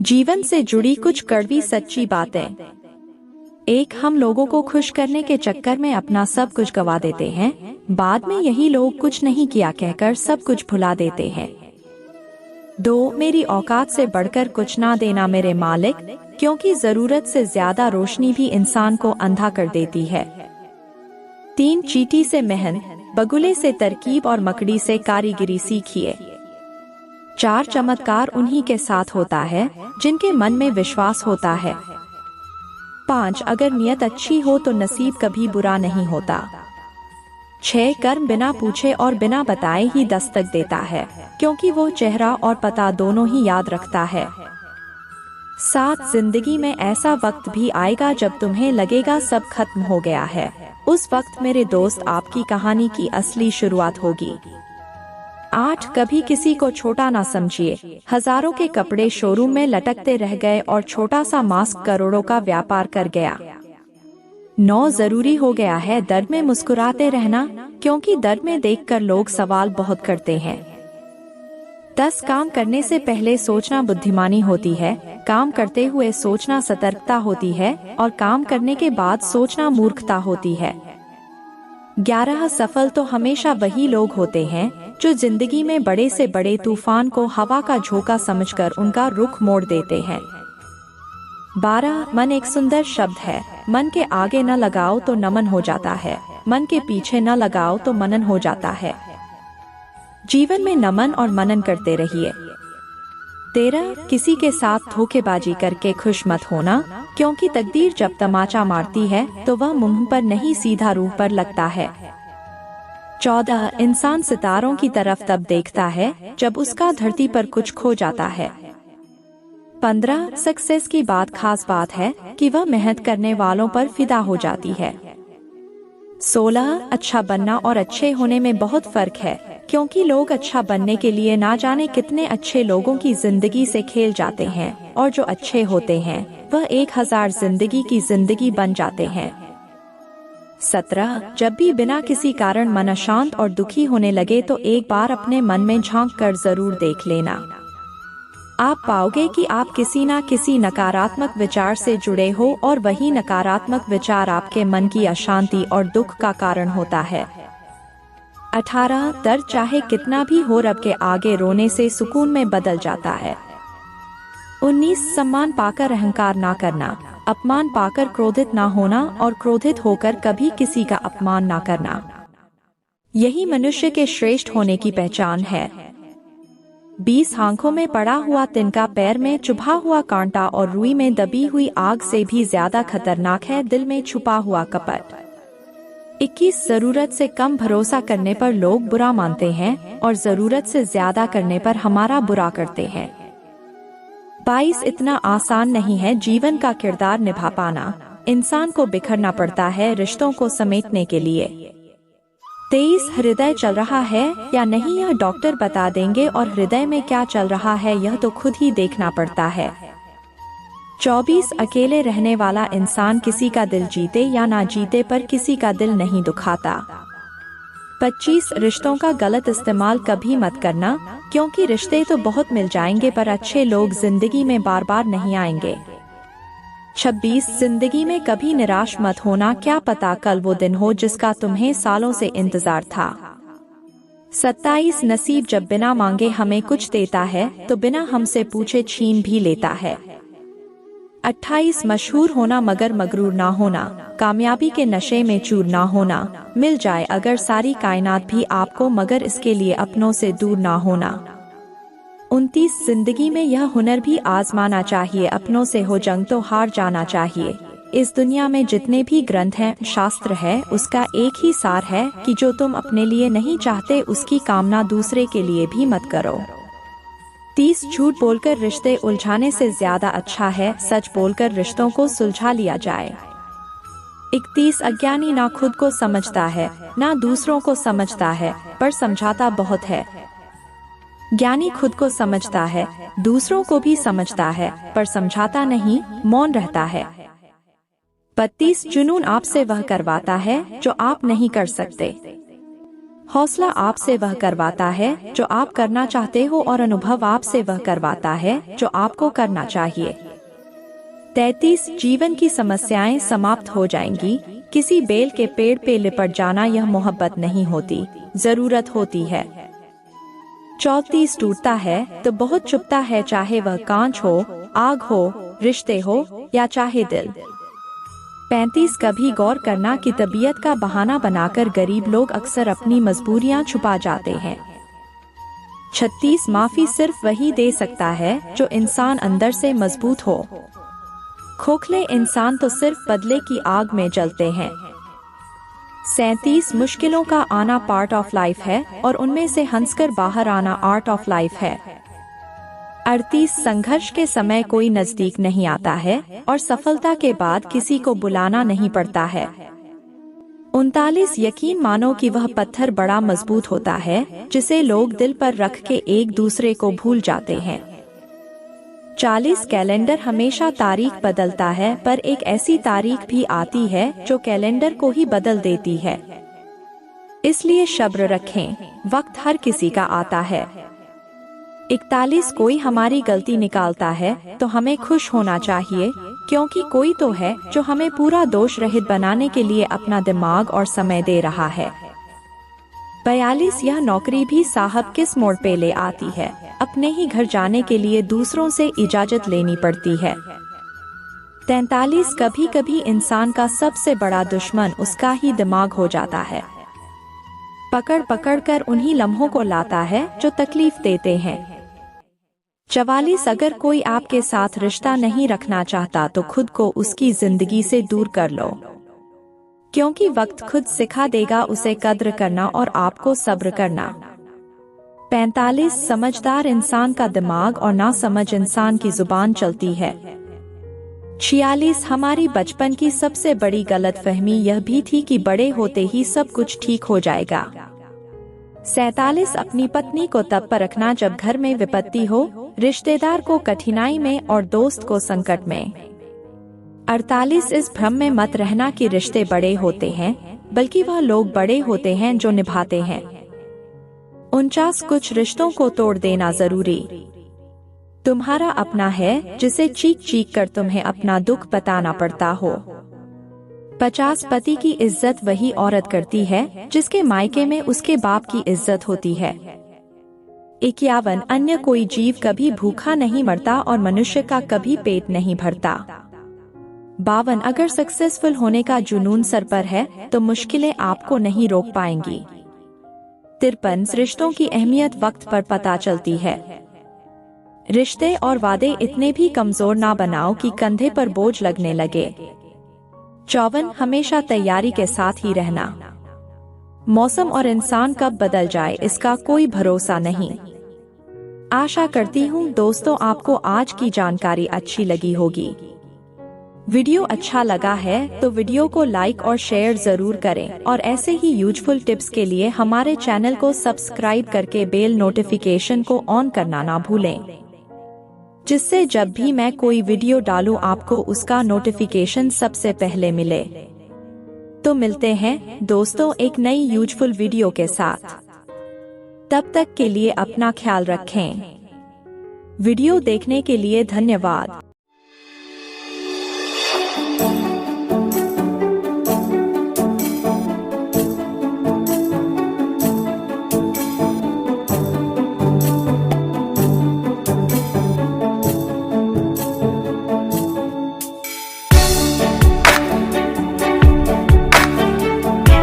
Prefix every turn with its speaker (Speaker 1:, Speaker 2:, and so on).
Speaker 1: जीवन से जुड़ी कुछ कड़वी सच्ची बातें। एक, हम लोगों को खुश करने के चक्कर में अपना सब कुछ गवा देते हैं। बाद में यही लोग कुछ नहीं किया कहकर सब कुछ भुला देते हैं। 2, मेरी औकात से बढ़कर कुछ ना देना मेरे मालिक, क्योंकि जरूरत से ज्यादा रोशनी भी इंसान को अंधा कर देती है। 3, चींटी से मेहनत, बगुले से तरकीब और मकड़ी से कारीगरी सीखिए। 4, चमत्कार उन्हीं के साथ होता है जिनके मन में विश्वास होता है। 5, अगर नियत अच्छी हो तो नसीब कभी बुरा नहीं होता। 6, कर्म बिना पूछे और बिना बताए ही दस्तक देता है, क्योंकि वो चेहरा और पता दोनों ही याद रखता है। 7, जिंदगी में ऐसा वक्त भी आएगा जब तुम्हें लगेगा सब खत्म हो गया है। उस वक्त मेरे दोस्त आपकी कहानी की असली शुरुआत होगी। 8, कभी किसी को छोटा ना समझिए। हजारों के कपड़े शोरूम में लटकते रह गए और छोटा सा मास्क करोड़ों का व्यापार कर गया। 9, जरूरी हो गया है दर्द में मुस्कुराते रहना, क्योंकि दर्द में देखकर लोग सवाल बहुत करते हैं। 10, काम करने से पहले सोचना बुद्धिमानी होती है, काम करते हुए सोचना सतर्कता होती है और काम करने के बाद सोचना मूर्खता होती है। 11, सफल तो हमेशा वही लोग होते हैं जो जिंदगी में बड़े से बड़े तूफान को हवा का झोंका समझकर उनका रुख मोड़ देते हैं। 12, मन एक सुंदर शब्द है, मन के आगे न लगाओ तो नमन हो जाता है, मन के पीछे न लगाओ तो मनन हो जाता है। जीवन में नमन और मनन करते रहिए। 13, किसी के साथ धोखेबाजी करके खुश मत होना, क्योंकि तकदीर जब तमाचा मारती है तो वह मुंह पर नहीं सीधा रूह पर लगता है। 14, इंसान सितारों की तरफ तब देखता है जब उसका धरती पर कुछ खो जाता है। 15, सक्सेस की खास बात है कि वह मेहनत करने वालों पर फिदा हो जाती है। 16, अच्छा बनना और अच्छे होने में बहुत फर्क है, क्योंकि लोग अच्छा बनने के लिए ना जाने कितने अच्छे लोगों की जिंदगी से खेल जाते हैं, और जो अच्छे होते हैं वह 1000 जिंदगी की जिंदगी बन जाते हैं। 17, जब भी बिना किसी कारण मन अशांत और दुखी होने लगे तो एक बार अपने मन में झांक कर जरूर देख लेना। आप पाओगे कि आप किसी ना किसी नकारात्मक विचार से जुड़े हो और वही नकारात्मक विचार आपके मन की अशांति और दुख का कारण होता है। 18, दर्द चाहे कितना भी हो रब के आगे रोने से सुकून में बदल जाता है। 19, सम्मान पाकर अहंकार ना करना, अपमान पाकर क्रोधित ना होना और क्रोधित होकर कभी किसी का अपमान ना करना, यही मनुष्य के श्रेष्ठ होने की पहचान है। 20, आंखों में पड़ा हुआ तिनका पैर में चुभा हुआ कांटा और रुई में दबी हुई आग से भी ज्यादा खतरनाक है दिल में छुपा हुआ कपट। 21, जरूरत से कम भरोसा करने पर लोग बुरा मानते हैं और जरूरत से ज्यादा करने पर हमारा बुरा करते हैं। 22, इतना आसान नहीं है जीवन का किरदार निभा पाना, इंसान को बिखरना पड़ता है रिश्तों को समेटने के लिए। 23, हृदय चल रहा है या नहीं यह डॉक्टर बता देंगे, और हृदय में क्या चल रहा है यह तो खुद ही देखना पड़ता है। 24, अकेले रहने वाला इंसान किसी का दिल जीते या ना जीते पर किसी का दिल नहीं दुखाता। 25, रिश्तों का गलत इस्तेमाल कभी मत करना, क्योंकि रिश्ते तो बहुत मिल जाएंगे पर अच्छे लोग जिंदगी में बार बार नहीं आएंगे। 26, जिंदगी में कभी निराश मत होना, क्या पता कल वो दिन हो जिसका तुम्हें सालों से इंतजार था। 27, नसीब जब बिना मांगे हमें कुछ देता है तो बिना हमसे पूछे छीन भी लेता है। 28, मशहूर होना मगर मगरूर ना होना, कामयाबी के नशे में चूर ना होना, मिल जाए अगर सारी कायनात भी आपको मगर इसके लिए अपनों से दूर ना होना। 29, जिंदगी में यह हुनर भी आजमाना चाहिए, अपनों से हो जंग तो हार जाना चाहिए। इस दुनिया में जितने भी ग्रंथ हैं, शास्त्र है, उसका एक ही सार है कि जो तुम अपने लिए नहीं चाहते उसकी कामना दूसरे के लिए भी मत करो। 30, झूठ बोलकर रिश्ते उलझाने से ज्यादा अच्छा है सच बोलकर रिश्तों को सुलझा लिया जाए। 31, अज्ञानी ना खुद को समझता है ना दूसरों को समझता है, पर समझाता बहुत है। ज्ञानी खुद को समझता है, दूसरों को भी समझता है, पर समझाता नहीं, मौन रहता है। 32, जुनून आपसे वह करवाता है जो आप नहीं कर सकते। हौसला आपसे वह करवाता है जो आप करना चाहते हो और अनुभव आपसे वह करवाता है जो आपको करना चाहिए। 33 जीवन की समस्याएं समाप्त हो जाएंगी। किसी बेल के पेड़ पे लिपट जाना यह मोहब्बत नहीं होती, जरूरत होती है। 34 टूटता है तो बहुत चुभता है, चाहे वह कांच हो, आग हो, रिश्ते हो या चाहे दिल। 35 कभी गौर करना कि तबीयत का बहाना बनाकर गरीब लोग अक्सर अपनी मजबूरियां छुपा जाते हैं। 36 माफी सिर्फ वही दे सकता है जो इंसान अंदर से मजबूत हो। खोखले इंसान तो सिर्फ बदले की आग में जलते हैं। 37 मुश्किलों का आना पार्ट ऑफ लाइफ है और उनमें से हंसकर बाहर आना आर्ट ऑफ लाइफ है। 38 संघर्ष के समय कोई नजदीक नहीं आता है और सफलता के बाद किसी को बुलाना नहीं पड़ता है। 39 यकीन मानो कि वह पत्थर बड़ा मजबूत होता है जिसे लोग दिल पर रख के एक दूसरे को भूल जाते हैं। 40 कैलेंडर हमेशा तारीख बदलता है, पर एक ऐसी तारीख भी आती है जो कैलेंडर को ही बदल देती है। इसलिए सब्र रखें, वक्त हर किसी का आता है। 41 कोई हमारी गलती निकालता है तो हमें खुश होना चाहिए, क्योंकि कोई तो है जो हमें पूरा दोष रहित बनाने के लिए अपना दिमाग और समय दे रहा है। 42 यह नौकरी भी साहब किस मोड़ पे ले आती है, अपने ही घर जाने के लिए दूसरों से इजाजत लेनी पड़ती है। 43 कभी कभी इंसान का सबसे बड़ा दुश्मन उसका ही दिमाग हो जाता है। पकड़ पकड़ कर उन्हीं लम्हों को लाता है जो तकलीफ देते हैं। 44 अगर कोई आपके साथ रिश्ता नहीं रखना चाहता तो खुद को उसकी जिंदगी से दूर कर लो, क्योंकि वक्त खुद सिखा देगा उसे कद्र करना और आपको सब्र करना। 45 समझदार इंसान का दिमाग और ना समझ इंसान की जुबान चलती है। 46 हमारी बचपन की सबसे बड़ी गलतफहमी यह भी थी कि बड़े होते ही सब कुछ ठीक हो जाएगा। 47 अपनी पत्नी को तब परखना जब घर में विपत्ति हो, रिश्तेदार को कठिनाई में और दोस्त को संकट में। 48 इस भ्रम में मत रहना कि रिश्ते बड़े होते हैं, बल्कि वह लोग बड़े होते हैं जो निभाते हैं। 49 कुछ रिश्तों को तोड़ देना जरूरी तुम्हारा अपना है जिसे चीख चीख कर तुम्हें अपना दुख बताना पड़ता हो। 50 पति की इज्जत वही औरत करती है जिसके मायके में उसके बाप की इज्जत होती है। 51 अन्य कोई जीव कभी भूखा नहीं मरता और मनुष्य का कभी पेट नहीं भरता। 52 अगर सक्सेसफुल होने का जुनून सर पर है तो मुश्किलें आपको नहीं रोक पाएंगी। 53 रिश्तों की अहमियत वक्त पर पता चलती है। रिश्ते और वादे इतने भी कमजोर ना बनाओ कि कंधे पर बोझ लगने लगे। 54 हमेशा तैयारी के साथ ही रहना। मौसम और इंसान कब बदल जाए इसका कोई भरोसा नहीं। आशा करती हूँ दोस्तों आपको आज की जानकारी अच्छी लगी होगी। वीडियो अच्छा लगा है तो वीडियो को लाइक और शेयर जरूर करें और ऐसे ही यूजफुल टिप्स के लिए हमारे चैनल को सब्सक्राइब करके बेल नोटिफिकेशन को ऑन करना ना भूलें, जिससे जब भी मैं कोई वीडियो डालूं आपको उसका नोटिफिकेशन सबसे पहले मिले। तो मिलते हैं दोस्तों एक नई यूजफुल वीडियो के साथ। तब तक के लिए अपना ख्याल रखें। वीडियो देखने के लिए धन्यवाद।